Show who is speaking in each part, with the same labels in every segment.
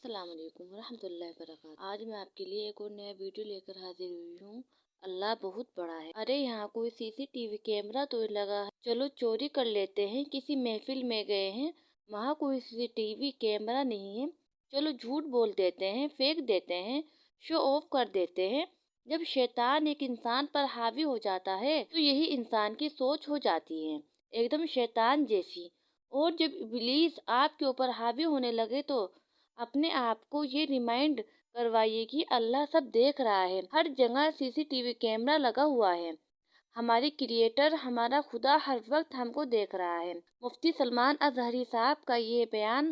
Speaker 1: अस्सलाम वालेकुम रहमतुल्लाहि व बरकातहू। आज मैं आपके लिए एक और नया वीडियो लेकर हाजिर हुई हूँ। अल्लाह बहुत बड़ा है। अरे यहाँ कोई सीसीटीवी कैमरा तो लगा है, चलो चोरी कर लेते हैं। किसी महफिल में गए हैं, वहाँ कोई सीसीटीवी कैमरा नहीं है, चलो झूठ बोल देते हैं, फेंक देते हैं, शो ऑफ कर देते हैं। जब शैतान एक इंसान पर हावी हो जाता है तो यही इंसान की सोच हो जाती है, एकदम शैतान जैसी। और जब इब्लीस आपके ऊपर हावी होने लगे तो अपने आप को ये रिमाइंड करवाइए कि अल्लाह सब देख रहा है। हर जगह सीसीटीवी कैमरा लगा हुआ है। हमारी क्रिएटर, हमारा खुदा हर वक्त हमको देख रहा है। मुफ्ती सलमान अजहरी साहब का ये बयान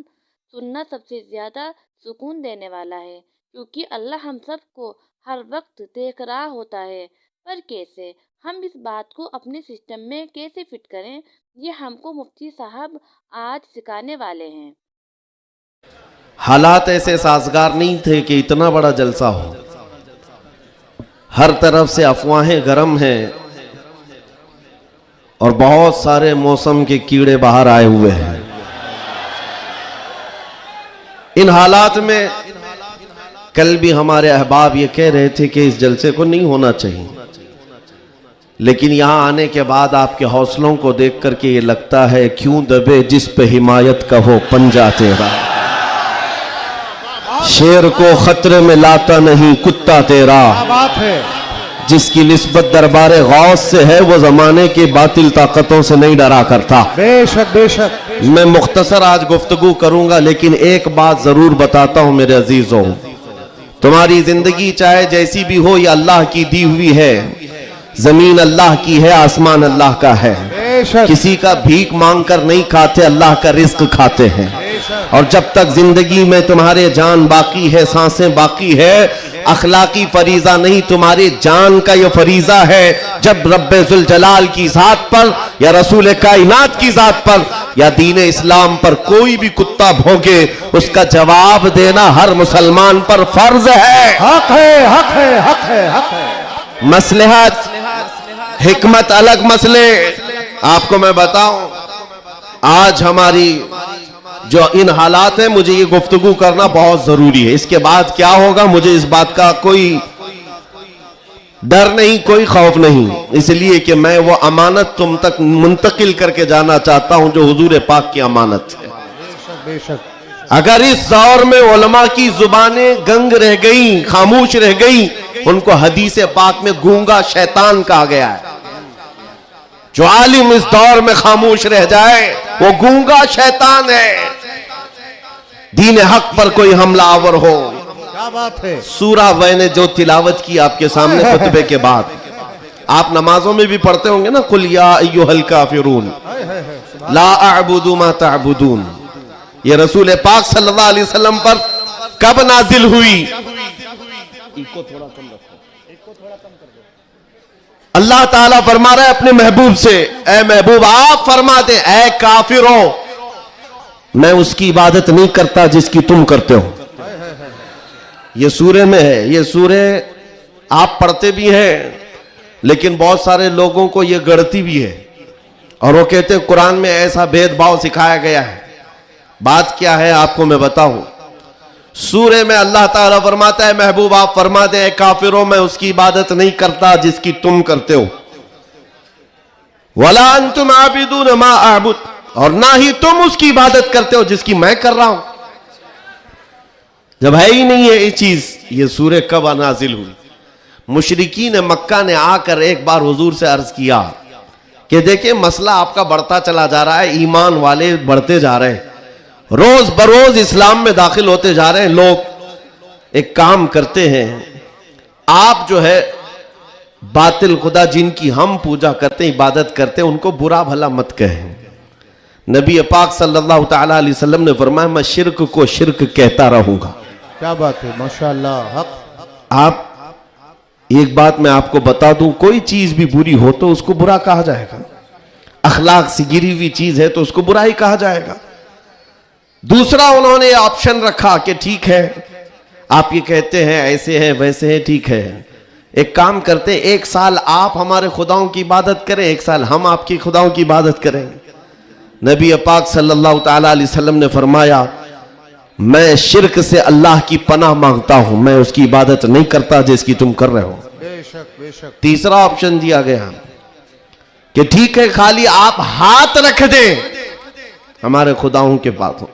Speaker 1: सुनना सबसे ज़्यादा सुकून देने वाला है, क्योंकि अल्लाह हम सबको हर वक्त देख रहा होता है। पर कैसे हम इस बात को अपने सिस्टम में कैसे फिट करें, ये हमको मुफ्ती साहब आज सिखाने वाले हैं।
Speaker 2: हालात ऐसे साजगार नहीं थे कि इतना बड़ा जलसा हो। हर तरफ से अफवाहें गर्म हैं और बहुत सारे मौसम के कीड़े बाहर आए हुए हैं। इन हालात में कल भी हमारे अहबाब ये कह रहे थे कि इस जलसे को नहीं होना चाहिए, लेकिन यहां आने के बाद आपके हौसलों को देख करके ये लगता है क्यों दबे जिस पे हिमायत का हो पंजा तेरा। शेर को खतरे में लाता नहीं कुत्ता तेरा।
Speaker 3: बात है।
Speaker 2: जिसकी निस्बत दरबारे गौस से है वो जमाने की बातिल ताकतों से नहीं डरा करता।
Speaker 3: बेशक बेशक।
Speaker 2: मैं मुख्तसर आज गुफ्तगू करूंगा, लेकिन एक बात जरूर बताता हूं मेरे अजीजों, तुम्हारी जिंदगी चाहे जैसी भी हो, ये अल्लाह की दी हुई है। जमीन अल्लाह की है, आसमान अल्लाह का है। किसी का भीख मांग कर नहीं खाते, अल्लाह का रिस्क खाते हैं। और जब तक जिंदगी में तुम्हारे जान बाकी है, सांसें बाकी है, अखलाकी फरीजा नहीं, तुम्हारी जान का ये फरीजा है। जब रब्बे जुल जलाल की जात पर या रसूल कायनात की जात पर या दीन इस्लाम पर कोई भी कुत्ता भौंके, उसका जवाब देना हर मुसलमान पर फर्ज है।
Speaker 3: हक है, हक है, हक है, हक है।
Speaker 2: मसलहत हिकमत अलग मसले। आपको मैं बताऊं, आज हमारी जो इन हालात है, मुझे ये गुफ्तगू करना बहुत जरूरी है। इसके बाद क्या होगा मुझे इस बात का कोई डर नहीं, कोई खौफ नहीं, इसलिए कि मैं वो अमानत तुम तक मुंतकिल करके जाना चाहता हूं जो हुजूर पाक की अमानत है।
Speaker 3: बेशक।
Speaker 2: अगर इस दौर में उलमा की जुबानें गंग रह गई, खामोश रह गई, उनको हदीस पाक में गूंगा शैतान कहा गया है। जो आलिम इस दौर में खामोश रह जाए वो गूंगा शैतान है। दीन हक पर कोई हमलावर हो।
Speaker 3: क्या बात है।
Speaker 2: सूरा मैंने जो तिलावत की आपके सामने खुतबे के बाद, आप नमाजों में भी पढ़ते होंगे ना, कुल या अय्युहल काफिरून ला अअबुदु मा तअबुदून। ये रसूल पाक सल्लल्लाहु अलैहि वसल्लम पर कब नाजिल हुई? इको थोड़ा कम रखो। अल्लाह ताला फरमा रहा है अपने महबूब से, ए महबूब आप फरमा दे, ए काफिरों, मैं उसकी इबादत नहीं करता जिसकी तुम करते हो। ये सूरे में है। ये सूरे आप पढ़ते भी हैं, लेकिन बहुत सारे लोगों को ये गढ़ती भी है और वो कहते हैं कुरान में ऐसा भेदभाव सिखाया गया है। बात क्या है आपको मैं बताऊं। सूरे में अल्लाह ताला फरमाता है महबूब आप फरमा दे, काफिरों मैं उसकी इबादत नहीं करता जिसकी तुम करते हो। वला अंतुम आबिदून मा अअबुद, और ना ही तुम उसकी इबादत करते हो जिसकी मैं कर रहा हूं। जब है ही नहीं है ये चीज, ये सूरे कब नाजिल हुई? मुशरिकीन मक्का ने आकर एक बार हुजूर से अर्ज किया कि देखिए मसला आपका बढ़ता चला जा रहा है, ईमान वाले बढ़ते जा रहे हैं, रोज बरोज इस्लाम में दाखिल होते जा रहे हैं लोग। एक काम करते हैं, आप जो है बातिल खुदा जिनकी हम पूजा करते हैं, इबादत करते हैं, उनको बुरा भला मत कहें। नबी पाक सल्लल्लाहु ताला अलैहि वसल्लम ने फरमाया मैं शिर्क को शिर्क कहता रहूंगा।
Speaker 3: क्या बात है, माशाअल्लाह। हक।
Speaker 2: आप एक बात मैं आपको बता दूं, कोई चीज भी बुरी हो तो उसको बुरा कहा जाएगा। अखलाक से गिरी हुई चीज है तो उसको बुरा ही कहा जाएगा। दूसरा उन्होंने ऑप्शन रखा कि ठीक है आप ये कहते हैं ऐसे हैं वैसे हैं, ठीक है एक काम करते हैं, एक साल आप हमारे खुदाओं की इबादत करें, एक साल हम आपकी खुदाओं की इबादत करें। नबी पाक सल्लल्लाहु ताला अलैहि वसल्लम ने फरमाया मैं शिर्क से अल्लाह की पनाह मांगता हूं, मैं उसकी इबादत नहीं करता जिसकी तुम कर रहे हो।
Speaker 3: बेशक बेशक।
Speaker 2: तीसरा ऑप्शन दिया गया कि ठीक है, खाली आप हाथ रख दें हमारे खुदाओं के पास,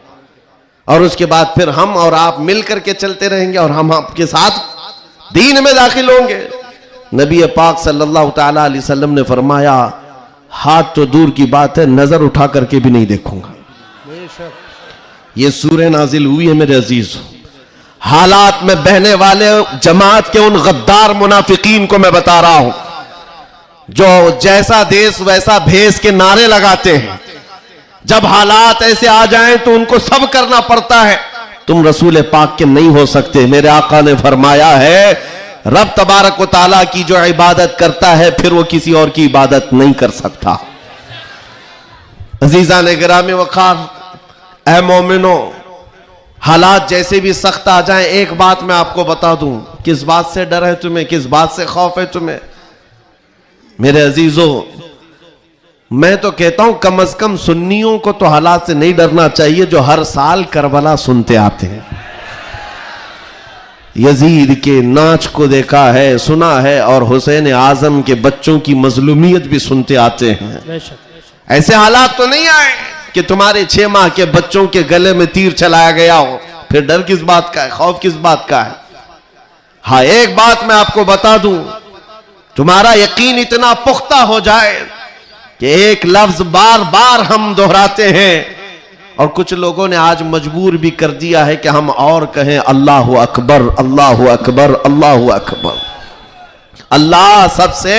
Speaker 2: और उसके बाद फिर हम और आप मिल करके चलते रहेंगे और हम आपके साथ दीन में दाखिल होंगे। नबी पाक सल्लल्लाहु ताला अलैहि वसल्लम ने फरमाया, हाथ तो दूर की बात है, नजर उठा करके भी नहीं देखूंगा।
Speaker 3: बेशक।
Speaker 2: ये सूरह नाजिल हुई है मेरे अजीज। हालात में बहने वाले जमात के उन गद्दार मुनाफिकीन को मैं बता रहा हूं, जो जैसा देश वैसा भेष के नारे लगाते हैं। जब हालात ऐसे आ जाएं तो उनको सब करना पड़ता है। तुम रसूल पाक के नहीं हो सकते। मेरे आका ने फरमाया है, रब तबारक व ताला की जो इबादत करता है फिर वो किसी और की इबादत नहीं कर सकता। अजीजा ने गिरामी वकार, ऐ मोमिनो, हालात जैसे भी सख्त आ जाएं, एक बात मैं आपको बता दूं, किस बात से डर है तुम्हें, किस बात से खौफ है तुम्हें? मेरे अजीजों, मैं तो कहता हूं कम से कम सुन्नियों को तो हालात से नहीं डरना चाहिए जो हर साल करबला सुनते आते हैं। यजीद के नाच को देखा है, सुना है, और हुसैन आजम के बच्चों की मजलूमियत भी सुनते आते हैं। ऐसे हालात तो नहीं आए कि तुम्हारे 6 माह के बच्चों के गले में तीर चलाया गया हो, फिर डर किस बात का है, खौफ किस बात का है? हाँ, एक बात मैं आपको बता दूं, तुम्हारा यकीन इतना पुख्ता हो जाए कि एक लफ्ज बार बार हम दोहराते हैं, और कुछ लोगों ने आज मजबूर भी कर दिया है कि हम और कहें अल्लाहु अकबर, अल्लाहु अकबर, अल्लाहु अकबर। अल्लाह सबसे,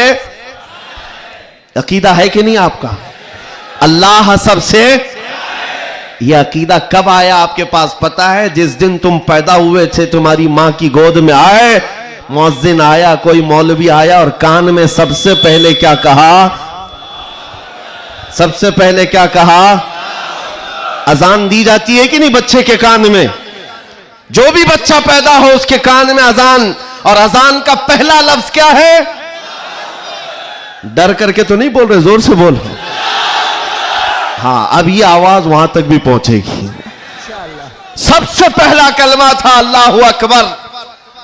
Speaker 2: अकीदा है कि नहीं आपका? अल्लाह सबसे, यह अकीदा कब आया आपके पास पता है? जिस दिन तुम पैदा हुए थे, तुम्हारी मां की गोद में आए, मुअज्जिन आया, कोई मौलवी आया और कान में सबसे पहले क्या कहा? सबसे पहले क्या कहा? अजान दी जाती है कि नहीं बच्चे के कान में? जो भी बच्चा पैदा हो उसके कान में अजान, और अजान का पहला लफ्ज क्या है? डर करके तो नहीं बोल रहे, जोर से बोल। हाँ, अब ये आवाज वहां तक भी पहुंचेगी। सबसे पहला कलमा था अल्लाहु अकबर,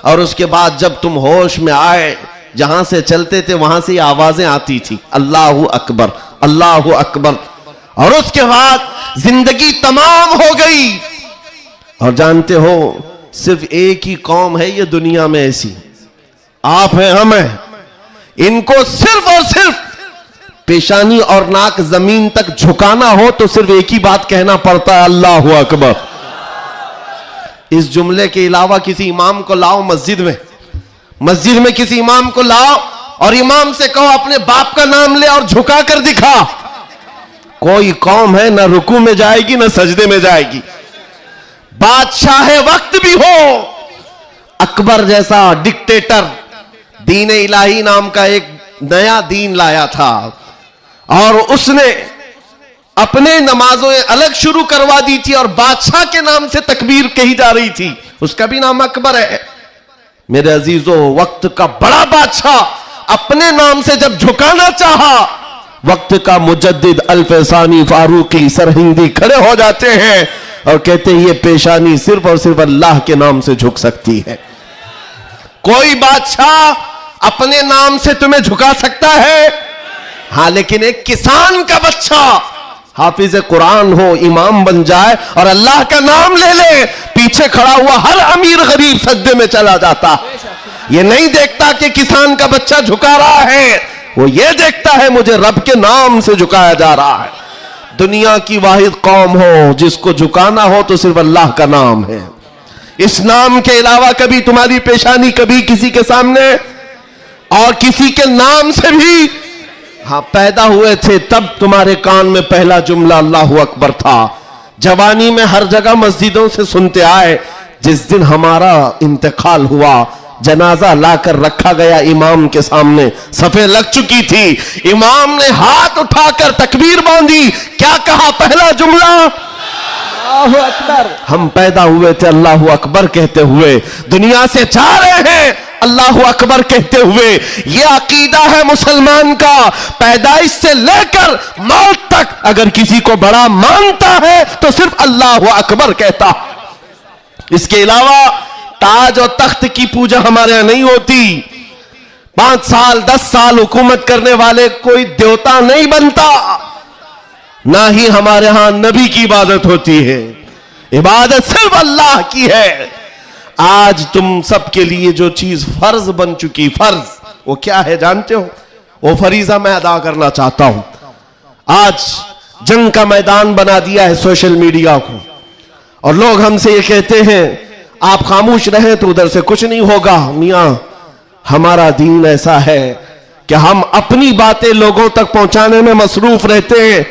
Speaker 2: और उसके बाद जब तुम होश में आए, जहां से चलते थे वहां से आवाजें आती थी, अल्लाहु अकबर, अल्लाहु अकबर। और उसके बाद जिंदगी तमाम हो गई। और जानते हो, सिर्फ एक ही कौम है ये दुनिया में ऐसी, आप हैं, हम हैं। इनको सिर्फ और सिर्फ पेशानी और नाक जमीन तक झुकाना हो तो सिर्फ एक ही बात कहना पड़ता है, अल्लाहु अकबर। इस जुमले के अलावा किसी इमाम को लाओ मस्जिद में किसी इमाम को लाओ और इमाम से कहो अपने बाप का नाम ले और झुका कर दिखा, कोई कौम है ना रुकू में जाएगी ना सजदे में जाएगी। बादशाह वक्त भी हो, अकबर जैसा डिक्टेटर दीन इलाही नाम का एक नया दीन लाया था, और उसने अपने नमाजों अलग शुरू करवा दी थी और बादशाह के नाम से तकबीर कही जा रही थी, उसका भी नाम अकबर है। मेरे अजीजों, वक्त का बड़ा बादशाह अपने नाम से जब झुकाना चाहा, वक्त का मुजद्दिद अल्फसानी फारूकी सरहिंदी खड़े हो जाते हैं और कहते हैं ये पेशानी सिर्फ और सिर्फ अल्लाह के नाम से झुक सकती है। कोई बादशाह अपने नाम से तुम्हें झुका सकता है? हाँ, लेकिन एक किसान का बच्चा हाफिज कुरान हो, इमाम बन जाए और अल्लाह का नाम ले ले, पीछे खड़ा हुआ हर अमीर गरीब सजदे में चला जाता। ये नहीं देखता कि किसान का बच्चा झुका रहा है, वो ये देखता है मुझे रब के नाम से झुकाया जा रहा है। दुनिया की वाहिद कौम हो जिसको झुकाना हो तो सिर्फ अल्लाह का नाम है। इस नाम के अलावा कभी तुम्हारी पेशानी कभी किसी के सामने, और किसी के नाम से भी, हाँ, पैदा हुए थे तब तुम्हारे कान में पहला जुमला अल्लाहु अकबर था। जवानी में हर जगह मस्जिदों से सुनते आए। जिस दिन हमारा इंतकाल हुआ, जनाजा लाकर रखा गया इमाम के सामने, सफे लग चुकी थी, इमाम ने हाथ उठाकर तकबीर बांधी, क्या कहा? पहला जुमला अल्लाहु अकबर। हम पैदा हुए थे अल्लाहु अकबर कहते हुए, दुनिया से जा रहे हैं अल्लाहु अकबर कहते हुए। यह अकीदा है मुसलमान का, पैदाइश से लेकर मौत तक अगर किसी को बड़ा मानता है तो सिर्फ अल्लाहु अकबर कहता। इसके अलावा ताज और तख्त की पूजा हमारे यहां नहीं होती। 5 साल 10 साल हुकूमत करने वाले कोई देवता नहीं बनता, ना ही हमारे यहां नबी की इबादत होती है। इबादत सिर्फ अल्लाह की है। आज तुम सबके लिए जो चीज फर्ज बन चुकी, फर्ज वो क्या है जानते हो? वो फरीजा मैं अदा करना चाहता हूं। आज जंग का मैदान बना दिया है सोशल मीडिया को, और लोग हमसे ये कहते हैं आप खामोश रहे तो उधर से कुछ नहीं होगा। मियां, हमारा दीन ऐसा है कि हम अपनी बातें लोगों तक पहुंचाने में मसरूफ रहते हैं।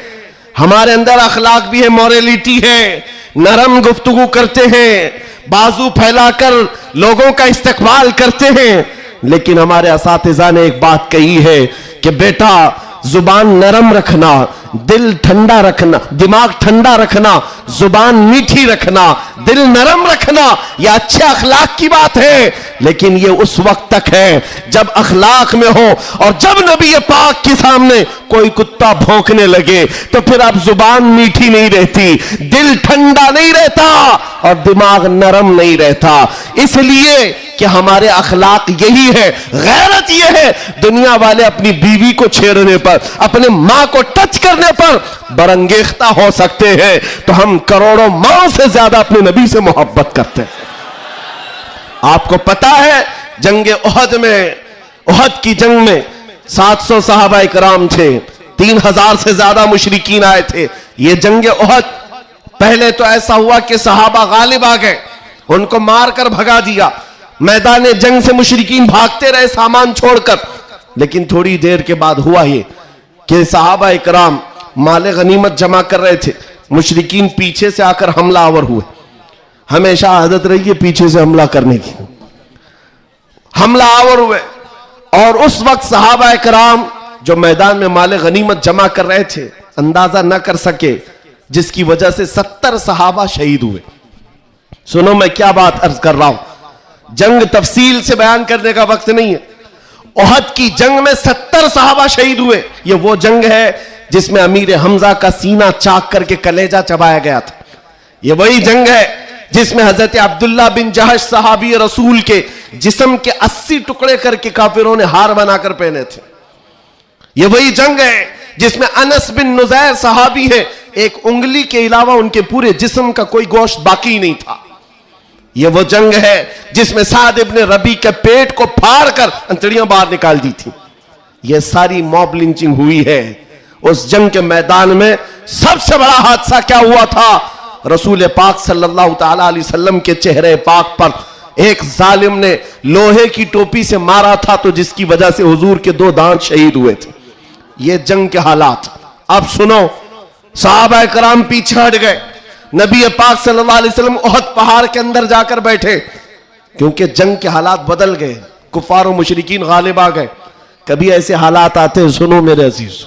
Speaker 2: हमारे अंदर अखलाक भी है, मॉरलिटी है, नरम गुफ्तगू करते हैं, बाजू फैलाकर लोगों का इस्तकबाल करते हैं। लेकिन हमारे असातिज़ा ने एक बात कही है कि बेटा जुबान नरम रखना, दिल ठंडा रखना, दिमाग ठंडा रखना, जुबान मीठी रखना, दिल नरम रखना, यह अच्छे अखलाक की बात है। लेकिन यह उस वक्त तक है जब अखलाक में हो, और जब नबी पाक के सामने कोई कुत्ता भौंकने लगे तो फिर अब जुबान मीठी नहीं रहती, दिल ठंडा नहीं रहता और दिमाग नरम नहीं रहता। इसलिए कि हमारे अखलाक यही है, गैरत यह है। दुनिया वाले अपनी बीवी को छेड़ने पर, अपने मां को टच करने पर बरंगेख्ता हो सकते हैं, तो हम करोड़ों मां से ज्यादा अपने नबी से मोहब्बत करते हैं। आपको पता है जंग उहद में, उहद की जंग में 700 सहाबा इकराम थे, 3000 से ज्यादा मुशरिकीन आए थे। यह जंग उहद, पहले तो ऐसा हुआ कि सहाबा गालिब आ गए, उनको मारकर भगा दिया। मैदान जंग से मुशरिकीन भागते रहे सामान छोड़कर। लेकिन थोड़ी देर के बाद हुआ ये कि सहाबा इकराम माले गनीमत जमा कर रहे थे, मुशरिकीन पीछे से आकर हमलावर हुए। हमेशा आदत रही है पीछे से हमला करने की। हमलावर हुए और उस वक्त सहाबा इकराम जो मैदान में माले गनीमत जमा कर रहे थे अंदाजा न कर सके, जिसकी वजह से 70 सहाबा शहीद हुए। सुनो मैं क्या बात अर्ज कर रहा हूं, जंग तफसील से बयान करने का वक्त नहीं है। उहद की जंग में 70 सहाबा शहीद हुए। यह वो जंग है जिसमें अमीर हमजा का सीना चाक करके कलेजा चबाया गया था। यह वही जंग है जिसमें हजरत अब्दुल्ला बिन जहश सहाबी रसूल के जिस्म के 80 टुकड़े करके काफिरों ने हार बनाकर पहने थे। यह वही जंग है जिसमें अनस बिन नुजैर सहाबी है, एक उंगली के अलावा उनके पूरे जिस्म का कोई गोश्त बाकी नहीं था। यह वो जंग है जिसमें साद इब्न रबी के पेट को फाड़ कर अंतड़ियां बाहर निकाल दी थी। यह सारी मॉब लिंचिंग हुई है। उस जंग के मैदान में सबसे बड़ा हादसा क्या हुआ था? रसूल पाक सल्लल्लाहु ताला अलैहि वसल्लम के चेहरे पाक पर एक जालिम ने लोहे की टोपी से मारा था, तो जिसकी वजह से हुजूर के 2 दांत शहीद हुए थे। ये जंग के हालात। अब सुनो, सहाबा कराम पीछे हट गए, नबी पाक सल्लल्लाहु अलैहि वसल्लम उहद पहाड़ के अंदर जाकर बैठे, क्योंकि जंग के हालात बदल गए, कुफार और मुशरिकीन गालिब आ गए। कभी ऐसे हालात आते हैं, सुनो मेरे अजीज,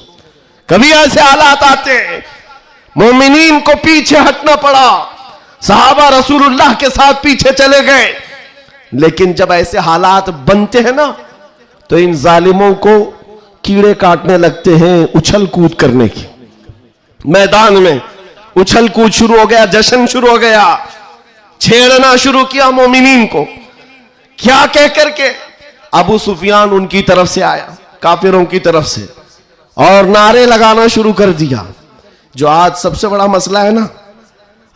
Speaker 2: कभी ऐसे हालात आते हैं मोमिनीन को पीछे हटना पड़ा, सहाबा रसूलुल्लाह के साथ पीछे चले गए। लेकिन जब ऐसे हालात बनते हैं ना, तो इन जालिमों को कीड़े काटने लगते हैं उछल कूद करने की। मैदान में उछल कूद शुरू हो गया, जश्न शुरू हो गया, छेड़ना शुरू किया मोमिनीन को। क्या कह करके? अबू सुफियान उनकी तरफ से आया, काफिरों की तरफ से, और नारे लगाना शुरू कर दिया। जो आज सबसे बड़ा मसला है ना,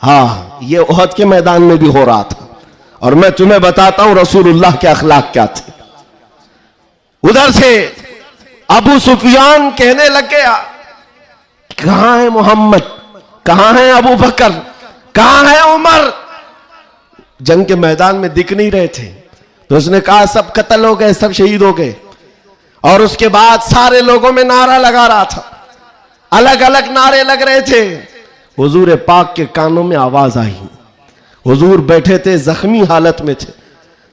Speaker 2: हाँ, ये उहद के मैदान में भी हो रहा था। और मैं तुम्हें बताता हूं रसूलुल्लाह के अखलाक क्या थे। उधर से अबू सुफियान कहने लग गया, कहां है मोहम्मद, कहां है अबू बकर, कहां है उमर? जंग के मैदान में दिख नहीं रहे थे। तो उसने कहा सब कत्ल हो गए, सब शहीद हो गए। और उसके बाद सारे लोगों में नारा लगा रहा था, अलग अलग नारे लग रहे थे। हुजूर पाक के कानों में आवाज आई। हुजूर बैठे थे, जख्मी हालत में थे,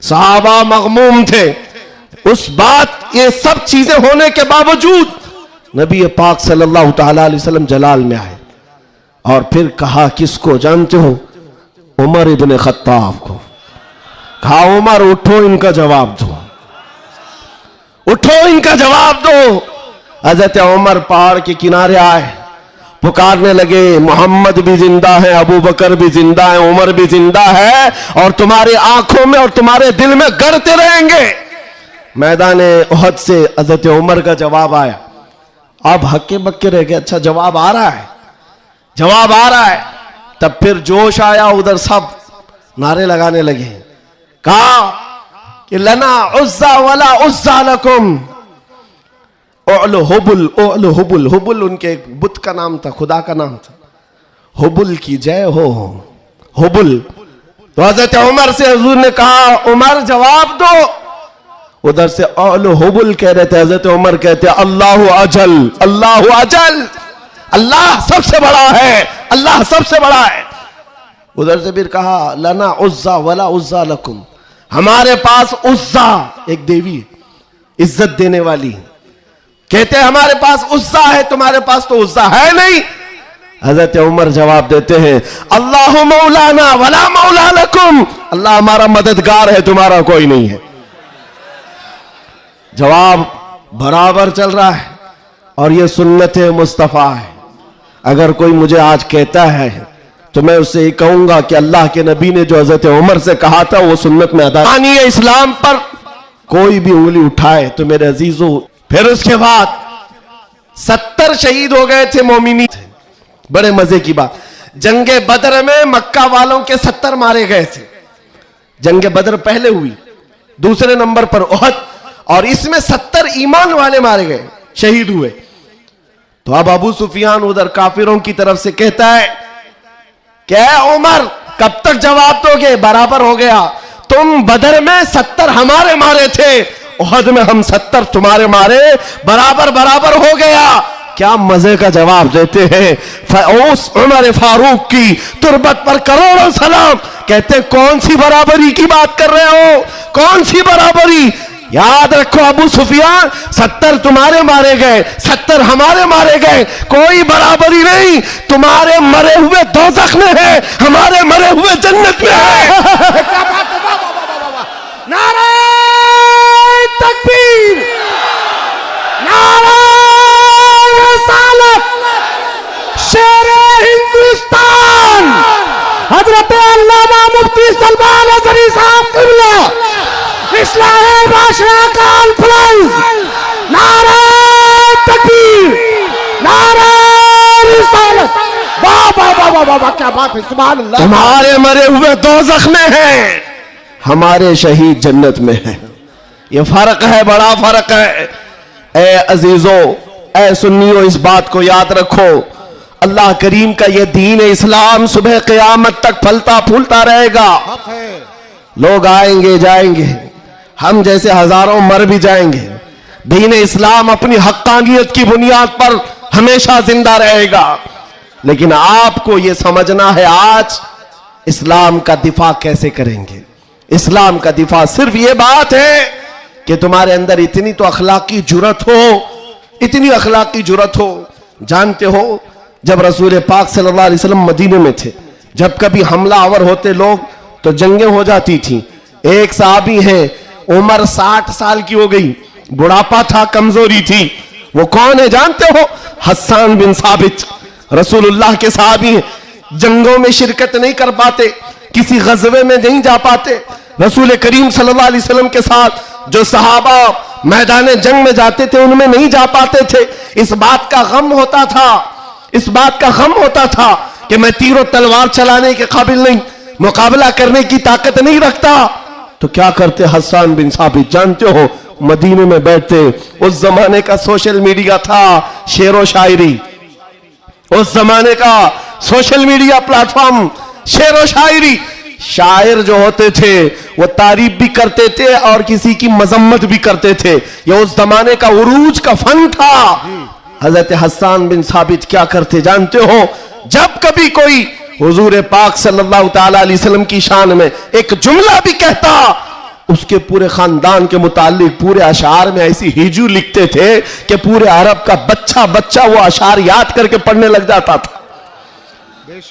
Speaker 2: सहाबा मगमूम थे। उस बात, ये सब चीजें होने के बावजूद नबी पाक सल्लल्लाहु ताला अलैहि वसल्लम जलाल में आए और फिर कहा, किसको जानते हो? उमर इब्न खत्ताब को। कहा, उमर उठो, इनका जवाब दो, उठो, इनका जवाब दो। हजरत उमर पहाड़ के किनारे आए, पुकारने लगे, मोहम्मद भी जिंदा है, अबू बकर भी जिंदा है, उमर भी जिंदा है, और तुम्हारी आंखों में और तुम्हारे दिल में गड़ते रहेंगे। मैदान उहद से हजरत उमर का जवाब आया। अब हक्के बक्के रह गए, अच्छा जवाब आ रहा है, जवाब आ रहा है। तब फिर जोश आया, उधर सब नारे लगाने लगे, कहा कि लना उज्जा वला उज्जा लकुम, ओलो हुबुल, ओलो हुबुल। हुबुल उनके बुत का नाम था, खुदा का नाम था। हुबुल की जय हो, हुबुल। तो हजरत उमर से हुजूर ने कहा, उमर जवाब दो। उधर से ओलो हुबुल कह रहे थे, हजरत उमर कहते अल्लाह अजल, अल्लाह अजल, अल्लाह सबसे बड़ा है, अल्लाह सबसे बड़ा है। उधर से फिर कहा लना उज्जा वला उज्जा लकुम, हमारे पास उज्जा एक देवी इज्जत देने वाली, कहते हैं हमारे पास उज्जा है, तुम्हारे पास तो उज्जा है नहीं। हजरत उमर जवाब देते हैं अल्लाह मौलाना वला मौला लकुम, अल्लाह हमारा मददगार है, तुम्हारा कोई नहीं है। जवाब बराबर चल रहा है और ये सुन्नत मुस्तफा है। अगर कोई मुझे आज कहता है तो मैं उससे ये कहूंगा कि अल्लाह के नबी ने जो हजरत उमर से कहा था वो सुन्नत में अदा है। इस्लाम पर कोई भी उंगली उठाए तो मेरे अजीजों, फिर उसके बाद 70 शहीद हो गए थे मोमिनी। बड़े मजे की बात, जंगे बदर में मक्का वालों के 70 मारे गए थे। जंगे बदर पहले हुई, दूसरे नंबर पर उहद, और इसमें 70 ईमान वाले मारे गए, शहीद हुए। तो अब अबू सुफियान उधर काफिरों की तरफ से कहता है, क्या उमर कब तक जवाब दोगे, बराबर हो गया, तुम बदर में 70 हमारे मारे थे, उहद में हम 70 तुम्हारे मारे, बराबर बराबर हो गया। क्या मजे का जवाब देते हैं। उस उमर फारूक की तुरबत पर करोड़ों सलाम। कहते कौन सी बराबरी की बात कर रहे हो, कौन सी बराबरी। याद रखो अबू सुफियान, 70 तुम्हारे मारे गए, 70 हमारे मारे गए, कोई बराबरी नहीं। तुम्हारे मरे हुए दोज़ख में है, हमारे मरे हुए जन्नत में है। नारे तकबीर, नारे रिसालत, शेरे हिंदुस्तान, हजरत अल्लामा मुफ्ती सलमान अज़हरी साहब क़िबला, इस्लामी बादशाह का अल्फलाइज, नारे तकबीर, नारे रिसालत। वाह वाह वाह वाह वाह, क्या बात है, सुभान अल्लाह। तुम्हारे मरे हुए दोज़ख में हैं, हमारे शहीद जन्नत में है। ये फर्क है, बड़ा फर्क है। ए अजीजों, ए सुन्नियों, इस बात को याद रखो, अल्लाह करीम का ये दीन इस्लाम सुबह क़यामत तक फलता फूलता रहेगा। लोग आएंगे जाएंगे, हम जैसे हजारों मर भी जाएंगे, दीन इस्लाम अपनी हक्कानियत की बुनियाद पर हमेशा जिंदा रहेगा। लेकिन आपको यह समझना है आज इस्लाम का दिफा कैसे करेंगे। इस्लाम का दिफा सिर्फ ये बात है कि तुम्हारे अंदर इतनी तो अखलाकी जुर्रत हो, इतनी अखलाकी जुर्रत हो। जानते हो जब रसूल पाक सल्लल्लाहु अलैहि वसल्लम मदीने में थे, जब कभी हमला आवर होते लोग तो जंगें हो जाती थी। एक साहबी है, उम्र 60 साल की हो गई, बुढ़ापा था, कमजोरी थी। वो कौन है जानते हो? हस्सान बिन साबित, रसूलुल्लाह के साहबी हैं। जंगों में शिरकत नहीं कर पाते, किसी गज़वे में नहीं जा पाते। रसूल करीम सल्लल्लाहु अलैहि वसल्लम के साथ जो सहाबा मैदान जंग में जाते थे उनमें नहीं जा पाते थे। इस बात का गम होता था, इस बात का गम होता था कि मैं तीरों तलवार चलाने के काबिल नहीं, मुकाबला करने की ताकत नहीं रखता। तो क्या करते हस्सान बिन साबित, जानते हो, मदीने में बैठते। उस जमाने का सोशल मीडिया था, शेरो शायरी, उस जमाने का सोशल मीडिया प्लेटफॉर्म, शेरो शायरी। शायर जो होते थे वो तारीफ भी करते थे और किसी की मजम्मत भी करते थे। ये उस जमाने का उरूज का फन था। हजरत हस्सान बिन साबित क्या करते जानते हो? जब कभी कोई हुजूर पाक सल्लल्लाहु ताला अलैहि वसल्लम की शान में एक जुमला भी कहता, उसके पूरे खानदान के मुतालिक पूरे अशार में ऐसी हिजू लिखते थे कि पूरे अरब का बच्चा बच्चा वो अशार याद करके पढ़ने लग जाता था।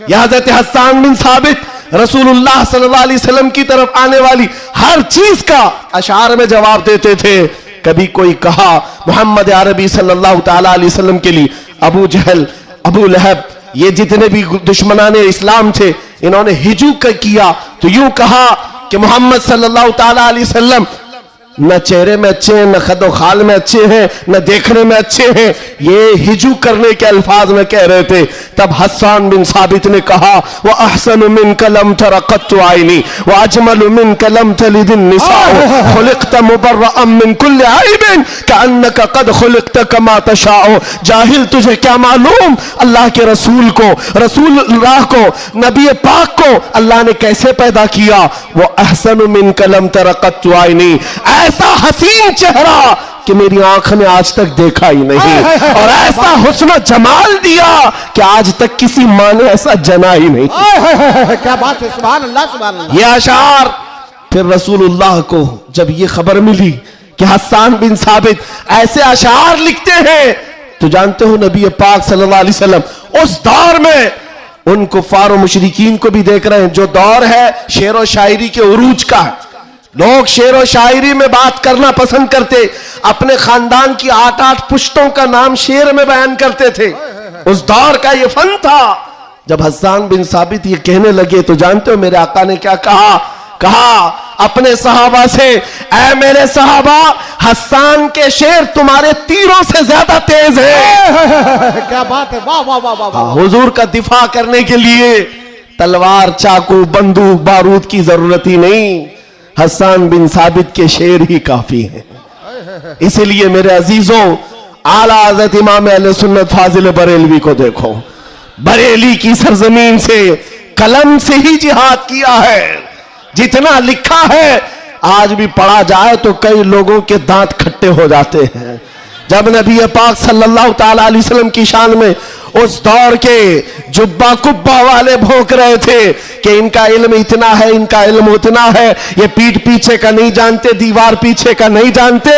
Speaker 2: यह हजरत हस्सान बिन साबित रसूलुल्लाह सल्लल्लाहु अलैहि वसल्लम की तरफ आने वाली हर चीज का अशार में जवाब देते थे। कभी कोई कहा मोहम्मद अरबी सल्लल्लाहु ताला अलैहि वसल्लम के लिए अबू जहल अबू लहब, ये जितने भी दुश्मनाने इस्लाम थे, इन्होंने हिजू किया तो यूं कहा कि मोहम्मद सल्लल्लाहु ताला अलैहि वसल्लम न चेहरे में अच्छे हैं, न खदो खाल में अच्छे हैं, न देखने में अच्छे हैं। ये हिजू करने के अल्फाज में कह रहे थे। तब हस्सान बिन साबित ने कहा, वह अहसनु मिन कलम तरक़त्तु आइनी व अजमलु मिन कलम तलिदिन निसाउ खुलिक़्त मुबर्रअम मिन कुल्लि ऐबिन कअन्नका क़द खुलिक़्त कमा तशाउ। जाहिल, तुझे क्या मालूम अल्लाह के रसूल को, रसूलुल्लाह को, नबी पाक को अल्लाह ने कैसे पैदा किया। वो अहसनु मिन कलम तरक़त्तु आइनी, ऐसा हसीन चेहरा कि मेरी आंख ने आज तक देखा ही नहीं, और ऐसा हुस्न जमाल दिया कि आज तक किसी मां ने ऐसा जना ही नहीं।
Speaker 3: क्या बात है, सुभान अल्लाह सुभान अल्लाह।
Speaker 2: ये अशार फिर रसूलुल्लाह को जब ये खबर मिली कि हस्सान बिन साबित ऐसे अशार लिखते हैं, तो जानते हो नबी पाक सल्लल्लाहु अलैहि वसल्लम उस दौर में उन कुफ्फार और मुशरिकीन को भी देख रहे हैं। जो दौर है शेर और शायरी के उरूज का है, लोग शेर और शायरी में बात करना पसंद करते, अपने खानदान की 8-8 पुश्तों का नाम शेर में बयान करते थे। उस दौर का ये फन था। जब हस्सान बिन साबित ये कहने लगे तो जानते हो मेरे आका ने क्या कहा? अपने सहाबा से, ऐ मेरे सहाबा, हस्सान के शेर तुम्हारे तीरों से ज्यादा तेज है।
Speaker 3: क्या बात है, वाह वाह वाह वाह।
Speaker 2: हुजूर का दिफा करने के लिए तलवार, चाकू, बंदूक, बारूद की जरूरत ही नहीं, हस्सान बिन साबित के शेर ही काफी हैं। इसीलिए मेरे अजीजों, आला हज़रत इमाम अहले सुन्नत फाजिल बरेलवी को देखो, बरेली की सरजमीन से कलम से ही जिहाद किया है। जितना लिखा है आज भी पढ़ा जाए तो कई लोगों के दांत खट्टे हो जाते हैं। जब नबी पाक सल्लल्लाहु ताला अलैहि वसल्लम की शान में उस दौर के जुब्बा कुब्बा वाले भौंक रहे थे कि इनका इल्म इतना है, इनका इल्म उतना है, ये पीठ पीछे का नहीं जानते, दीवार पीछे का नहीं जानते,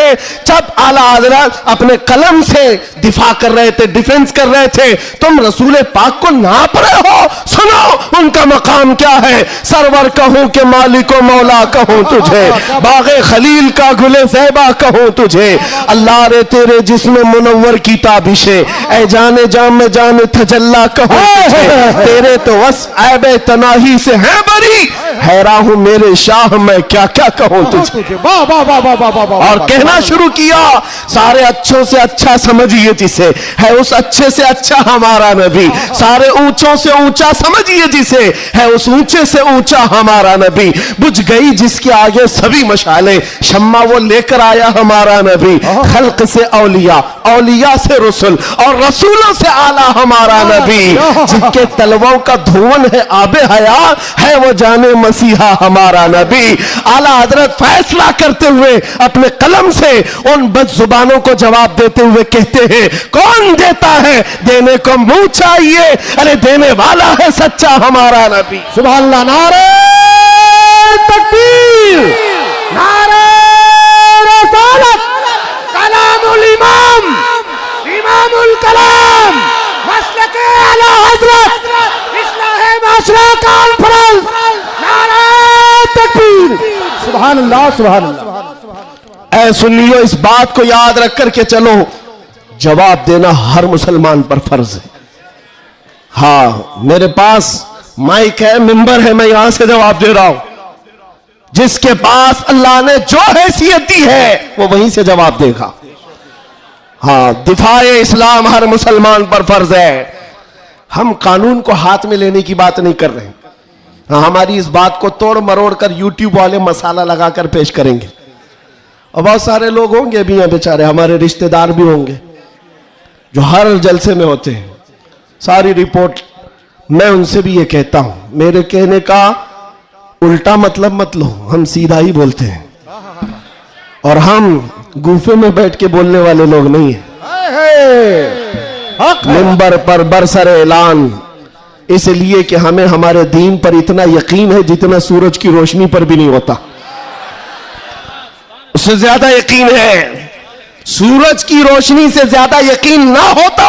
Speaker 2: जब आला हज़रत अपने कलम से दिफा कर रहे थे, डिफेंस कर रहे थे, तुम रसूल पाक को नाप रहे हो। सुनो उनका मकाम क्या है। सरवर कहूं कि मालिको मौला कहूं तुझे, बागे खलील का गुले ज़ैबा कहूं तुझे, अल्लाह रे तेरे जिस्म मुनव्वर की ताबिशे, ऐ जाने जाम में जाने तजल्ला कहूं तुझे, तेरे तो वस ऐबे तनाही से है बरी, हैरा हूं मेरे शाह मैं क्या क्या कहूं तुझे। और कहना शुरू किया, सारे अच्छों से अच्छा समझिए जिसे, है उस अच्छे से अच्छा हमारा नबी, सारे ऊंचों से ऊंचा समझिए जिसे, है उस ऊंचे से ऊंचा हमारा नबी, बुझ गई जिसके आगे सभी मशाले, शम्मा वो लेकर आया हमारा नबी, खल्क से औलिया, औलिया से रसूल, और रसूलों से आला हमारा नबी, जिनके तलवों का धुवन है आबे हया, है वो जाने मसीहा हमारा नबी। आला हजरत फैसला करते हुए अपने कलम से उन बदजुबानों को जवाब देते हुए कहते हैं, कौन देता है, देने को मुंह चाहिए, अरे देने वाला है सच्चा हमारा नबी।
Speaker 3: सुभान अल्लाह। नारे तकबीर, नारे रसालत, कलामुल इमाम, इमामुल कलाम, मसलके आला हजरत, इस्लाहे माशरा कॉन्फ्रेंस, नारे तकबीर। सुभान अल्लाह सुभान अल्लाह।
Speaker 2: ऐ सुनियो, इस बात को याद रख करके चलो, जवाब देना हर मुसलमान पर फर्ज है। हाँ, मेरे पास माइक है, मिंबर है, मैं यहां से जवाब दे रहा हूं। जिसके पास अल्लाह ने जो हैसियत दी है वो वहीं से जवाब देगा। हाँ, दिफाए इस्लाम हर मुसलमान पर फर्ज है। हम कानून को हाथ में लेने की बात नहीं कर रहे हैं। हाँ, हमारी इस बात को तोड़ मरोड़ कर यूट्यूब वाले मसाला लगाकर पेश करेंगे, और बहुत सारे लोग होंगे भी हैं बेचारे, हमारे रिश्तेदार भी होंगे जो हर जलसे में होते हैं, सारी रिपोर्ट। मैं उनसे भी ये कहता हूं, मेरे कहने का उल्टा मतलब मत लो, हम सीधा ही बोलते हैं, और हम गुफे में बैठ के बोलने वाले लोग नहीं हैं। मिंबर पर बरसरे ऐलान, इसलिए कि हमें हमारे दीन पर इतना यकीन है जितना सूरज की रोशनी पर भी नहीं होता, उससे ज्यादा यकीन है। सूरज की रोशनी से ज्यादा यकीन ना होता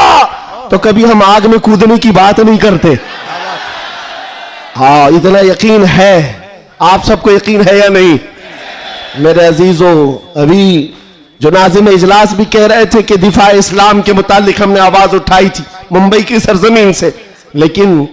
Speaker 2: तो कभी हम आग में कूदने की बात नहीं करते। हाँ, इतना यकीन है। आप सबको यकीन है या नहीं मेरे अजीजों? अभी जो नाज़िम इजलास भी कह रहे थे कि दिफा इस्लाम के मुतालिक हमने आवाज उठाई थी, मुंबई की सरजमीन से। लेकिन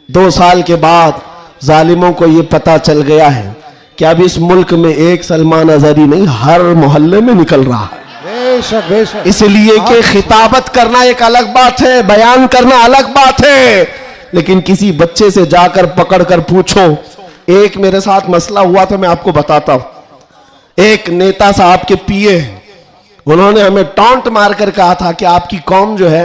Speaker 2: 2 साल के बाद जालिमों को ये पता चल गया है कि अब इस मुल्क में एक सलमान अजहरी नहीं, हर मोहल्ले में निकल रहा है।
Speaker 3: बेशक बेशक।
Speaker 2: इसलिए कि खिताबत करना एक अलग बात है, बयान करना अलग बात है, लेकिन किसी बच्चे से जाकर पकड़ कर पूछो। एक मेरे साथ मसला हुआ था, मैं आपको बताता हूं। एक नेता साहब के पीए, उन्होंने हमें टॉन्ट मारकर कहा था कि आपकी कौम जो है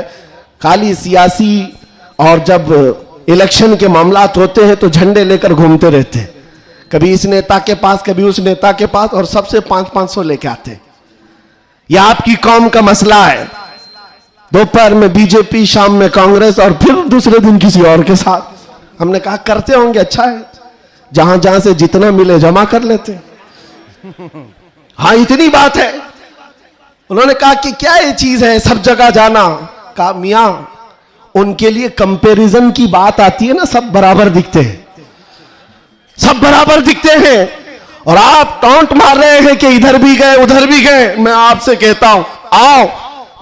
Speaker 2: खाली सियासी, और जब इलेक्शन के मामलात होते हैं तो झंडे लेकर घूमते रहते हैं, कभी इस नेता के पास कभी उस नेता के पास, और सबसे 500-500 लेके आते हैं। यह आपकी कौम का मसला है। दोपहर में बीजेपी, शाम में कांग्रेस, और फिर दूसरे दिन किसी और के साथ। हमने कहा करते होंगे, अच्छा है, जहां जहां से जितना मिले जमा कर लेते। हाँ, इतनी बात है। उन्होंने कहा कि क्या ये चीज है सब जगह जाना। कहा मियां, उनके लिए कंपैरिजन की बात आती है ना, सब बराबर दिखते हैं, सब बराबर दिखते हैं, और आप टॉन्ट मार रहे हैं कि इधर भी गए उधर भी गए। मैं आपसे कहता हूं, आओ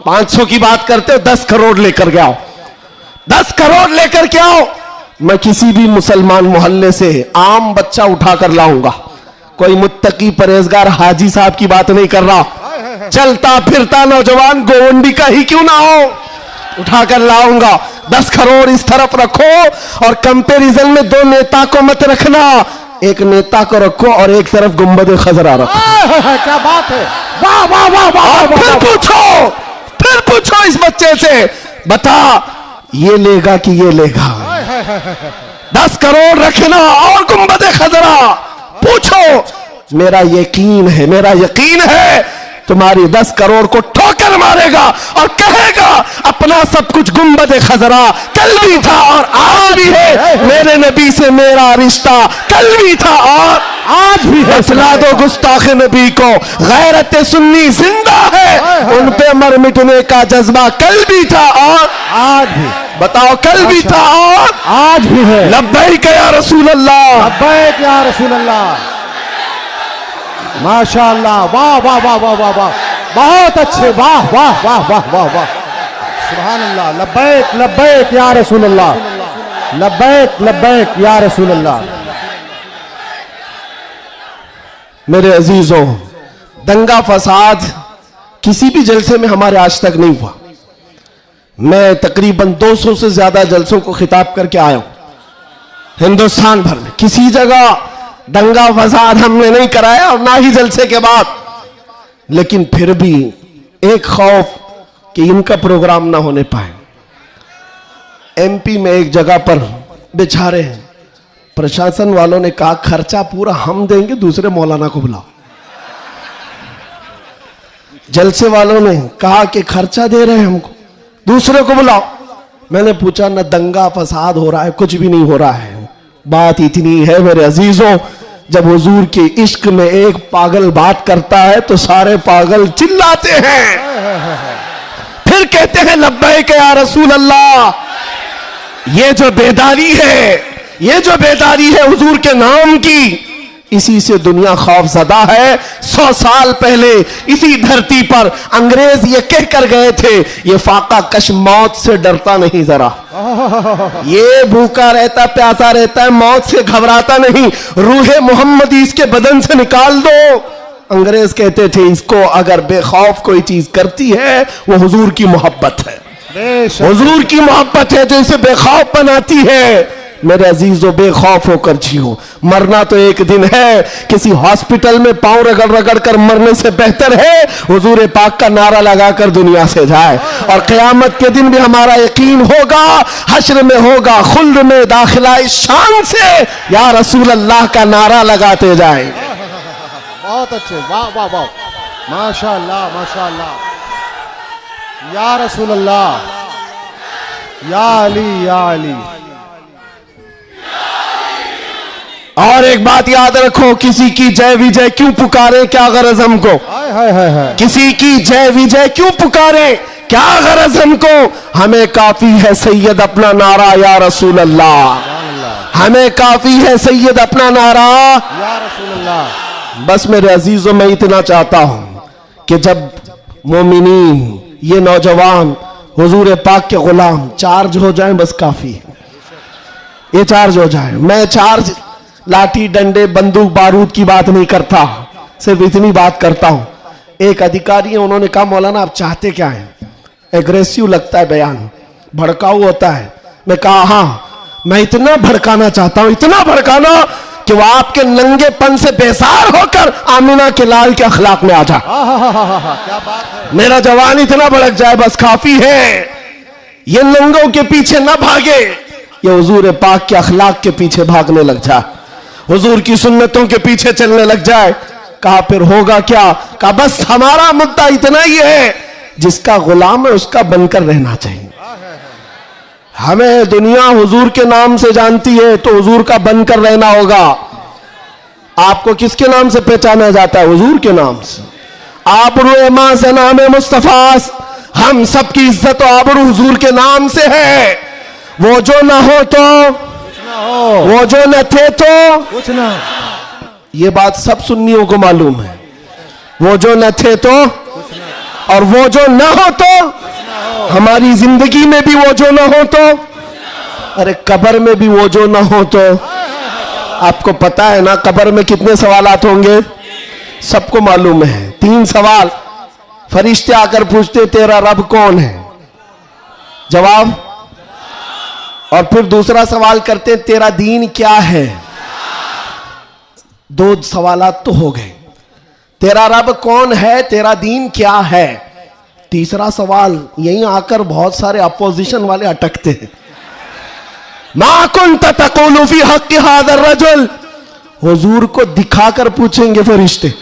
Speaker 2: 500 की बात करते हो, 10 करोड़ लेकर के आओ, 10 करोड़ लेकर के आओ। मैं किसी भी मुसलमान मोहल्ले से आम बच्चा उठाकर लाऊंगा, कोई मुत्तकी परहेजगार हाजी साहब की बात नहीं कर रहा, चलता फिरता नौजवान गोवंडी का ही क्यों ना हो, उठाकर लाऊंगा। 10 करोड़ इस तरफ रखो, और कंपैरिजन में 2 नेता को मत रखना, एक नेता को रखो और एक तरफ गुंबद खजरा रखो।
Speaker 3: क्या बात है, वाह वाह वाह वाह।
Speaker 2: फिर पूछो इस बच्चे से, बता ये लेगा कि ये लेगा। 10 करोड़ रखना और गुंबद खजरा, पूछो। मेरा यकीन है तुम्हारी 10 करोड़ को ठोकर मारेगा और कहेगा अपना सब कुछ गुंबद खजरा कल भी था और आज भी है, मेरे नबी से मेरा रिश्ता कल भी था और आज भी है। फैसला दो गुस्ताख नबी को, गैरत सुन्नी जिंदा है, उन पे मर मिटने का जज्बा कल भी था और
Speaker 3: आज भी।
Speaker 2: बताओ, कल भी था और
Speaker 3: आज भी है।
Speaker 2: लब्बैक या रसूल अल्लाह,
Speaker 3: लब्बैक या रसूल अल्लाह। माशाअल्लाह, वाह वाह वाह वाह वाह वाह, बहुत अच्छे, वाह वाह वाह वाह वाह वाह, सुभान अल्लाह। लब्बैक लब्बैक या रसूल अल्लाह, लब्बैक लब्बैक या रसूल अल्लाह।
Speaker 2: मेरे अजीजों, दंगा फसाद किसी भी जलसे में हमारे आज तक नहीं हुआ। मैं तकरीबन 200 से ज्यादा जलसों को खिताब करके आया हूं हिंदुस्तान भर में, किसी जगह दंगा फसाद हमने नहीं कराया और ना ही जलसे के बाद। लेकिन फिर भी एक खौफ कि इनका प्रोग्राम ना होने पाए। एमपी में एक जगह पर बेचारे प्रशासन वालों ने कहा खर्चा पूरा हम देंगे, दूसरे मौलाना को बुलाओ। जलसे वालों ने कहा कि खर्चा दे रहे हैं हमको, दूसरे को बुलाओ। मैंने पूछा न दंगा फसाद हो रहा है, कुछ भी नहीं हो रहा है। बात इतनी है मेरे अजीजों, जब हुजूर के इश्क में एक पागल बात करता है तो सारे पागल चिल्लाते हैं, फिर कहते हैं लब्बैक या रसूल अल्लाह। ये जो बेदारी है हुजूर के नाम की, इसी से दुनिया खौफजदा है। 100 साल पहले इसी धरती पर अंग्रेज ये कह कर गए थे, ये फाका कश मौत से डरता नहीं, जरा ये भूखा रहता प्यासा रहता है, मौत से घबराता नहीं, रूहे मोहम्मदी इसके बदन से निकाल दो। अंग्रेज कहते थे इसको अगर बेखौफ कोई चीज करती है वो हुजूर की मोहब्बत है, हुजूर की मोहब्बत है जो इसे बेखौफ बनाती है। मेरे अजीजों, बेखौफ होकर जियो, मरना तो एक दिन है। किसी हॉस्पिटल में पांव रगड़ रगड़ कर मरने से बेहतर है हुजूर पाक का नारा लगाकर दुनिया से जाए। और क़यामत के दिन भी हमारा यकीन होगा, हश्र में होगा खुल्द में दाखिला इस शान से या रसूल अल्लाह का नारा लगाते जाए।
Speaker 3: बहुत अच्छे, वाह वाह वाह, माशाअल्लाह माशाअल्लाह, या रसूल अल्लाह, या अली या अली।
Speaker 2: और एक बात याद रखो, किसी की जय विजय क्यों पुकारे, क्या गरज हमको? किसी की जय विजय क्यों पुकारे, क्या गरज हमको? हमें काफी है सैयद अपना नारा या रसूल अल्लाह, हमें काफी है सैयद अपना नारा
Speaker 3: या रसूल अल्लाह।
Speaker 2: बस मेरे अजीजों, मैं इतना चाहता हूं कि जब मोमिनीन, ये नौजवान हुजूर पाक के गुलाम चार्ज हो जाएं बस काफी है, ये चार्ज हो जाए। मैं चार्ज लाठी डंडे बंदूक बारूद की बात नहीं करता, सिर्फ इतनी बात करता हूं। एक अधिकारी है, उन्होंने कहा मौलाना आप चाहते क्या हैं? एग्रेसिव लगता है बयान, भड़काऊ होता है। मैं कहा हाँ, मैं इतना भड़काना चाहता हूं, इतना भड़काना कि वो आपके नंगेपन से बेजार होकर आमिना के लाल के अखलाक में आ जाए।
Speaker 3: क्या बात है।
Speaker 2: मेरा जवान इतना भड़क जाए बस काफी है। ये नंगों के पीछे ना भागे, ये हुजूर पाक के अखलाक के पीछे भागने लग जाए, हुजूर की सुन्नतों के पीछे चलने लग जाए। कहा फिर होगा क्या? कहा बस हमारा मुद्दा इतना ही है, जिसका गुलाम है उसका बनकर रहना चाहिए। हमें दुनिया हुजूर के नाम से जानती है तो हुजूर का बनकर रहना होगा। आपको किसके नाम से पहचाना जाता है? हुजूर के नाम से। आबरू मां से नाम मुस्तफा, हम सबकी इज्जत और आबरू हुजूर के नाम से है। वो जो ना हो तो वो जो न थे तो
Speaker 3: कुछ ना।
Speaker 2: ये बात सब सुन्नियों को मालूम है। वो जो न थे तो और वो जो ना हो तो, हमारी जिंदगी में भी वो जो ना हो तो, अरे कब्र में भी वो जो ना हो तो। आपको पता है ना कब्र में कितने सवालात होंगे? सबको मालूम है। 3 सवाल फरिश्ते आकर पूछते तेरा रब कौन है? जवाब। और फिर दूसरा सवाल करते तेरा दीन क्या है? 2 सवालात तो हो गए। तेरा रब कौन है, तेरा दीन क्या है। तीसरा सवाल यहीं आकर बहुत सारे अपोजिशन वाले अटकते हैं। मा कुन्त तक़ूलु फी हक़्क़ि हाज़ा रजुल, हुजूर को दिखाकर पूछेंगे फरिश्ते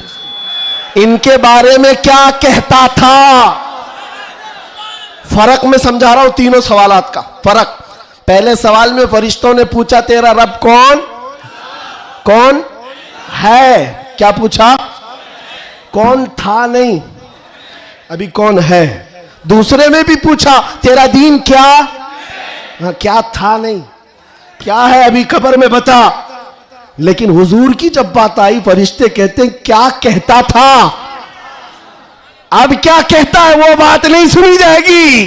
Speaker 2: इनके बारे में क्या कहता था। फर्क में समझा रहा हूं तीनों सवालात का फर्क। पहले सवाल में फरिश्तों ने पूछा तेरा रब कौन है, क्या पूछा? कौन था नहीं, अभी कौन है। दूसरे में भी पूछा तेरा दीन क्या, क्या था नहीं, क्या है अभी कब्र में बता। लेकिन हुजूर की जब बात आई फरिश्ते कहते हैं क्या कहता था। अब क्या कहता है वो बात नहीं सुनी जाएगी।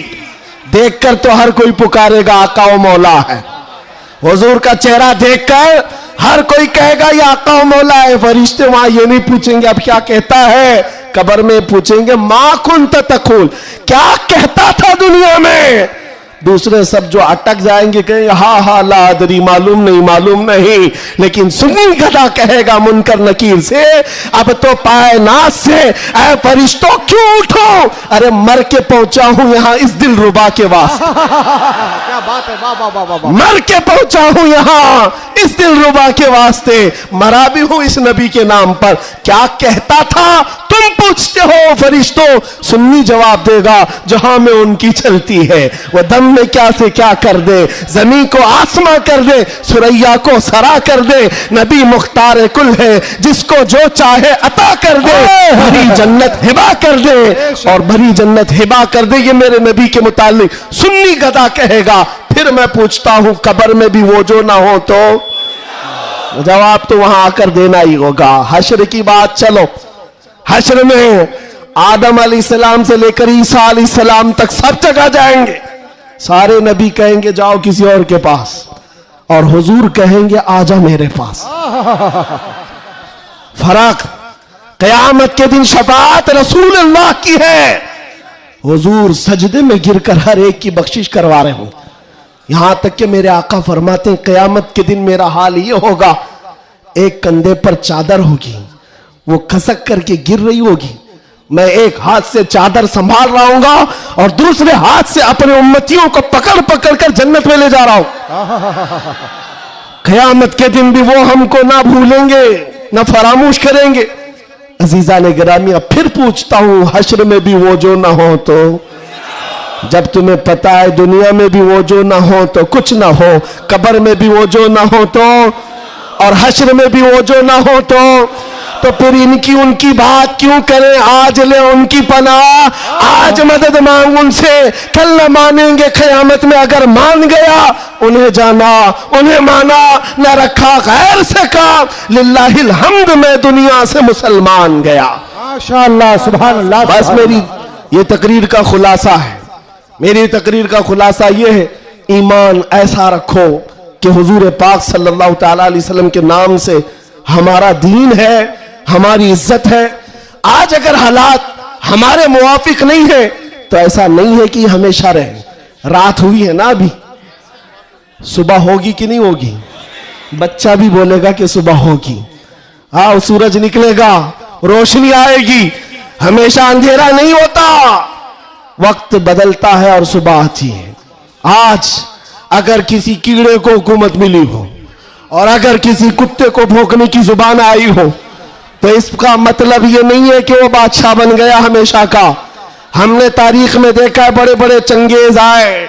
Speaker 2: देखकर तो हर कोई पुकारेगा आका व मौला है। हुजूर का चेहरा देखकर हर कोई कहेगा ये आका व मौला है। फरिश्ते वहां ये नहीं पूछेंगे अब क्या कहता है, कब्र में पूछेंगे मा कुन्त तक़ूल, क्या कहता था दुनिया में। दूसरे सब जो अटक जाएंगे कहेंगे हा ला अदरी, मालूम नहीं। लेकिन सुन्नी गधा कहेगा मुनकर नकीर से अब तो पाए नाज से ऐ फरिश्तों क्यों उठो, अरे मर के पहुंचा हूं यहां इस दिल रुबा के वास्ते।
Speaker 3: क्या बात है, वाह वाह वाह वाह।
Speaker 2: मर के पहुंचा हूं यहां इस दिल रुबा के वास्ते, मरा भी हूं इस नबी के नाम पर। क्या कहता था तुम पूछते हो फरिश्तों, सुन्नी जवाब देगा जहां में उनकी चलती है वह दम में क्या से क्या कर दे, जमीन को आसमां कर दे, सुरैया को सरा कर दे। नबी मुख्तार कुल है जिसको जो चाहे अता कर दे, भरी जन्नत हिबा कर दे और भरी जन्नत हिबा कर दे। ये मेरे नबी के मुतालिक सुन्नी गदा कहेगा। फिर मैं पूछता हूं कब्र में भी वो जो ना हो तो, जवाब तो वहां आकर देना ही होगा। हश्र की बात, चलो हश्र में आदम अलैहिस्सलाम से लेकर ईसा अलैहिस्सलाम तक सब जगह जाएंगे। सारे नबी कहेंगे जाओ किसी और के पास, और हुजूर कहेंगे आजा मेरे पास। फर्क, क़यामत के दिन शफाअत रसूल अल्लाह की है। हुजूर सजदे में गिरकर हर एक की बख्शिश करवा रहे हों। यहां तक कि मेरे आका फरमाते हैं क़यामत के दिन मेरा हाल ये होगा, एक कंधे पर चादर होगी, वो खसक करके गिर रही होगी, मैं एक हाथ से चादर संभाल रहा हूंगा और दूसरे हाथ से अपने उम्मतियों को पकड़ पकड़ कर जन्नत में ले जा रहा हूं। क़यामत के दिन भी वो हमको ना भूलेंगे ना फरामोश करेंगे। अजीजा ने गिरामी, अब फिर पूछता हूं हश्र में भी वो जो ना हो तो, जब तुम्हें पता है दुनिया में भी वो जो ना हो तो कुछ ना हो, कब्र में भी वो जो ना हो तो और हश्र में भी वो जो ना हो तो फिर इनकी उनकी बात क्यों करें। आज ले उनकी पनाह, आज मदद मांग उनसे, कल न मानेंगे क़यामत में। अगर मान गया उन्हें जाना, उन्हें माना, न रखा गैर से काम, लिल्लाहिल हम्द मैं दुनिया से मुसलमान गया।
Speaker 3: माशाअल्लाह, सुभान अल्लाह।
Speaker 2: बस मेरी ये तकरीर का खुलासा है मेरी तकरीर का खुलासा यह है, ईमान ऐसा रखो कि हुजूर पाक सल्लल्लाहु ताला अलैहि वसल्लम के नाम से हमारा दीन है, हमारी इज्जत है। आज अगर हालात हमारे मुवाफिक नहीं है तो ऐसा नहीं है कि हमेशा रहे। रात हुई है ना, अभी सुबह होगी कि नहीं होगी? बच्चा भी बोलेगा कि सुबह होगी। आओ, सूरज निकलेगा, रोशनी आएगी, हमेशा अंधेरा नहीं होता, वक्त बदलता है और सुबह आती है। आज अगर किसी कीड़े को हुकूमत मिली हो और अगर किसी कुत्ते को भौंकने की जुबान आई हो तो इसका मतलब ये नहीं है कि वो बादशाह बन गया हमेशा का। हमने तारीख में देखा है, बड़े बड़े चंगेज आए,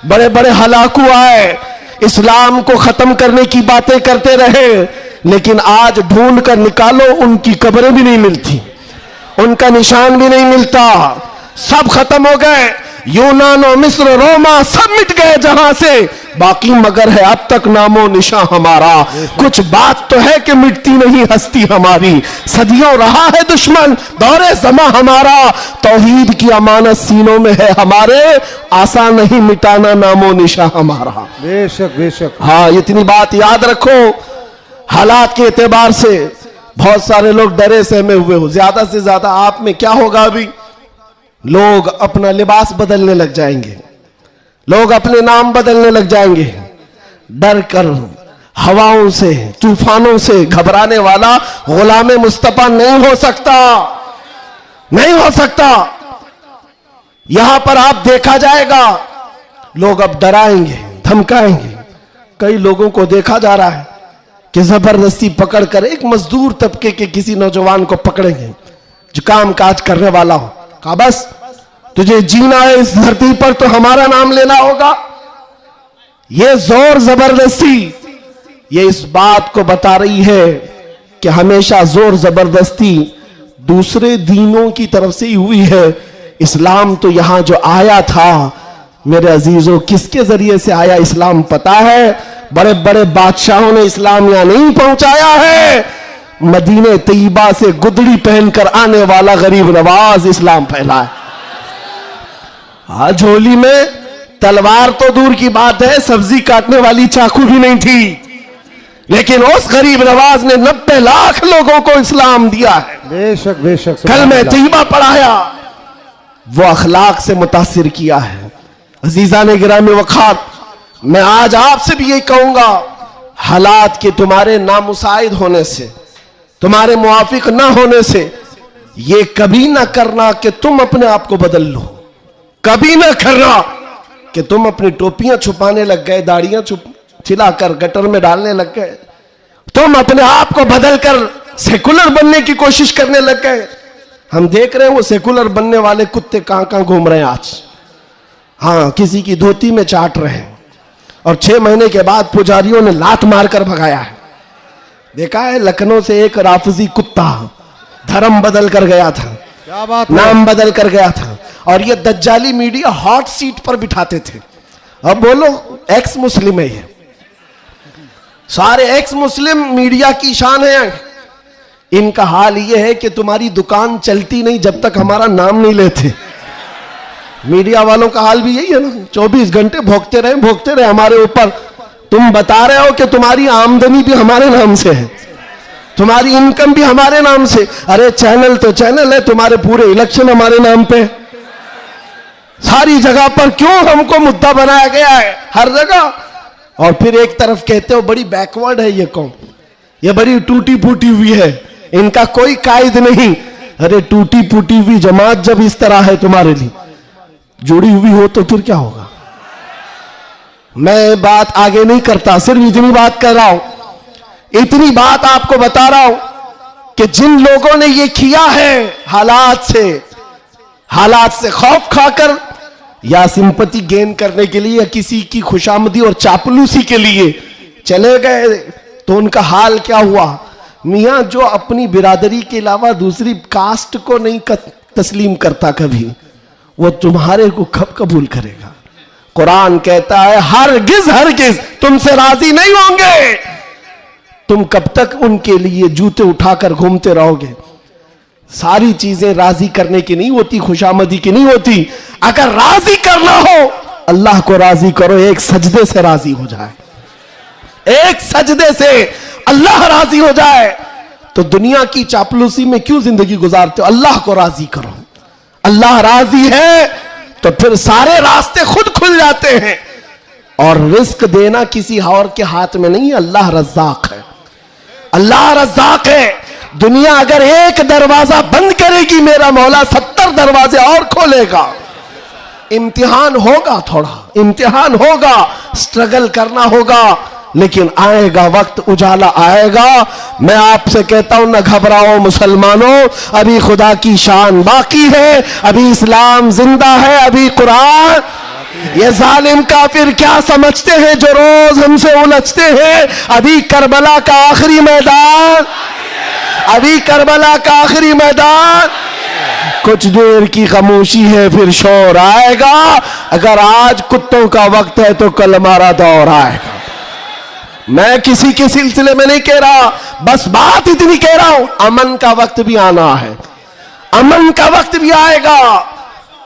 Speaker 2: बड़े बड़े हलाकू आए, इस्लाम को खत्म करने की बातें करते रहे, लेकिन आज ढूंढ कर निकालो उनकी कब्रें भी नहीं मिलती, उनका निशान भी नहीं मिलता, सब खत्म हो गए। यूनान और मिस्र, रोमा सब मिट गए जहां से, बाकी मगर है अब तक नामो निशान हमारा। कुछ बात तो है कि मिटती नहीं हस्ती हमारी, सदियों रहा है दुश्मन दौरे जमा हमारा, तौहीद की अमानत सीनों में है हमारे, आसान नहीं मिटाना नामो निशान हमारा।
Speaker 3: बेशक बेशक।
Speaker 2: हाँ, इतनी बात याद रखो। हालात के एतबार से बहुत सारे लोग डरे सहमे हुए हो, ज्यादा से ज्यादा आप में क्या होगा? अभी लोग अपना लिबास बदलने लग जाएंगे, लोग अपने नाम बदलने लग जाएंगे। डर कर हवाओं से, तूफानों से घबराने वाला गुलाम मुस्तफा नहीं हो सकता, नहीं हो सकता। यहां पर आप देखा जाएगा, लोग अब डराएंगे, धमकाएंगे। कई लोगों को देखा जा रहा है कि जबरदस्ती पकड़कर एक मजदूर तबके के किसी नौजवान को पकड़ेंगे जो काम काज करने वाला हो, कहा बस तुझे जीना है इस धरती पर तो हमारा नाम लेना होगा। यह जोर जबरदस्ती, ये इस बात को बता रही है कि हमेशा जोर जबरदस्ती दूसरे दीनों की तरफ से ही हुई है। इस्लाम तो यहां जो आया था मेरे अजीजों, किसके जरिए से आया इस्लाम पता है? बड़े बड़े बादशाहों ने इस्लाम यहां नहीं पहुंचाया है, मदीने तैयबा से गुदड़ी पहनकर आने वाला गरीब नवाज इस्लाम फैला है। आज झोली में तलवार तो दूर की बात है, सब्जी काटने वाली चाकू भी नहीं थी, लेकिन उस गरीब नवाज ने 90 लाख लोगों को इस्लाम दिया है।
Speaker 3: बेशक बेशक।
Speaker 2: कलमे तैयबा पढ़ाया, वो अखलाक से मुतासिर किया है। अजीजा ने गिरामी वखात, मैं आज आपसे भी यही कहूंगा, हालात के तुम्हारे नामुसाइद होने से, तुम्हारे मुआफिक ना होने से, ये कभी ना करना कि तुम अपने आप को बदल लो, कभी ना करना कि तुम अपनी टोपियां छुपाने लग गए, दाढ़ियां छिलाकर गटर में डालने लग गए, तुम अपने आप को बदलकर सेकुलर बनने की कोशिश करने लग गए। हम देख रहे हैं वो सेकुलर बनने वाले कुत्ते कहां कहां घूम रहे हैं आज। हाँ, किसी की धोती में चाट रहे हैं और 6 महीने के बाद पुजारियों ने लात मारकर भगाया है। देखा है, लखनऊ से एक राफजी कुत्ता धर्म बदल कर गया था,
Speaker 3: क्या बात,
Speaker 2: नाम बदल कर गया था, और ये दज्जाली मीडिया हॉट सीट पर बिठाते थे। अब बोलो एक्स मुस्लिम है, ये सारे एक्स मुस्लिम मीडिया की शान है। इनका हाल ये है कि तुम्हारी दुकान चलती नहीं जब तक हमारा नाम नहीं लेते। मीडिया वालों का हाल भी यही है ना, 24 घंटे भोगते रहे हमारे ऊपर। तुम बता रहे हो कि तुम्हारी आमदनी भी हमारे नाम से है, तुम्हारी इनकम भी हमारे नाम से। अरे चैनल तो चैनल है, तुम्हारे पूरे इलेक्शन हमारे नाम पे, सारी जगह पर क्यों हमको मुद्दा बनाया गया है हर जगह। और फिर एक तरफ कहते हो बड़ी बैकवर्ड है ये कौम, ये बड़ी टूटी फूटी हुई है, इनका कोई कायद नहीं। अरे टूटी फूटी हुई जमात जब इस तरह है तुम्हारे लिए जुड़ी हुई हो तो फिर क्या होगा? मैं बात आगे नहीं करता, सिर्फ इतनी बात कर रहा हूं, इतनी बात आपको बता रहा हूं कि जिन लोगों ने ये किया है हालात से खौफ खाकर या सिंपैथी गेन करने के लिए या किसी की खुशामदी और चापलूसी के लिए चले गए, तो उनका हाल क्या हुआ? मियां जो अपनी बिरादरी के अलावा दूसरी कास्ट को नहीं तस्लीम करता कभी, वो तुम्हारे को कब कबूल करेगा? कुरान कहता है हरगिज तुमसे राजी नहीं होंगे। तुम कब तक उनके लिए जूते उठाकर घूमते रहोगे? सारी चीजें राजी करने की नहीं होती, खुशामदी की नहीं होती। अगर राजी करना हो अल्लाह को राजी करो, एक सजदे से राजी हो जाए, एक सजदे से अल्लाह राजी हो जाए। तो दुनिया की चापलूसी में क्यों जिंदगी गुजारते हो? अल्लाह को राजी करो। अल्लाह राजी है तो फिर सारे रास्ते खुद खुल जाते हैं। और रिस्क देना किसी और के हाथ में नहीं है, अल्लाह रज़्ज़ाक़ है, अल्लाह रज़्ज़ाक़ है। दुनिया अगर एक दरवाजा बंद करेगी, मेरा मौला 70 दरवाजे और खोलेगा। इम्तिहान होगा, थोड़ा इम्तिहान होगा, स्ट्रगल करना होगा, लेकिन आएगा वक्त, उजाला आएगा। मैं आपसे कहता हूं, न घबराओ मुसलमानों, अभी खुदा की शान बाकी है, अभी इस्लाम जिंदा है, अभी कुरान। ये जालिम काफिर क्या समझते हैं जो रोज हमसे उलझते हैं? अभी करबला का आखिरी मैदान, अभी करबला का आखिरी मैदान। कुछ देर की खामोशी है, फिर शोर आएगा। अगर आज कुत्तों का वक्त है तो कल हमारा दौर आएगा। मैं किसी के सिलसिले में नहीं कह रहा, बस बात इतनी कह रहा हूं, अमन का वक्त भी आना है, अमन का वक्त भी आएगा।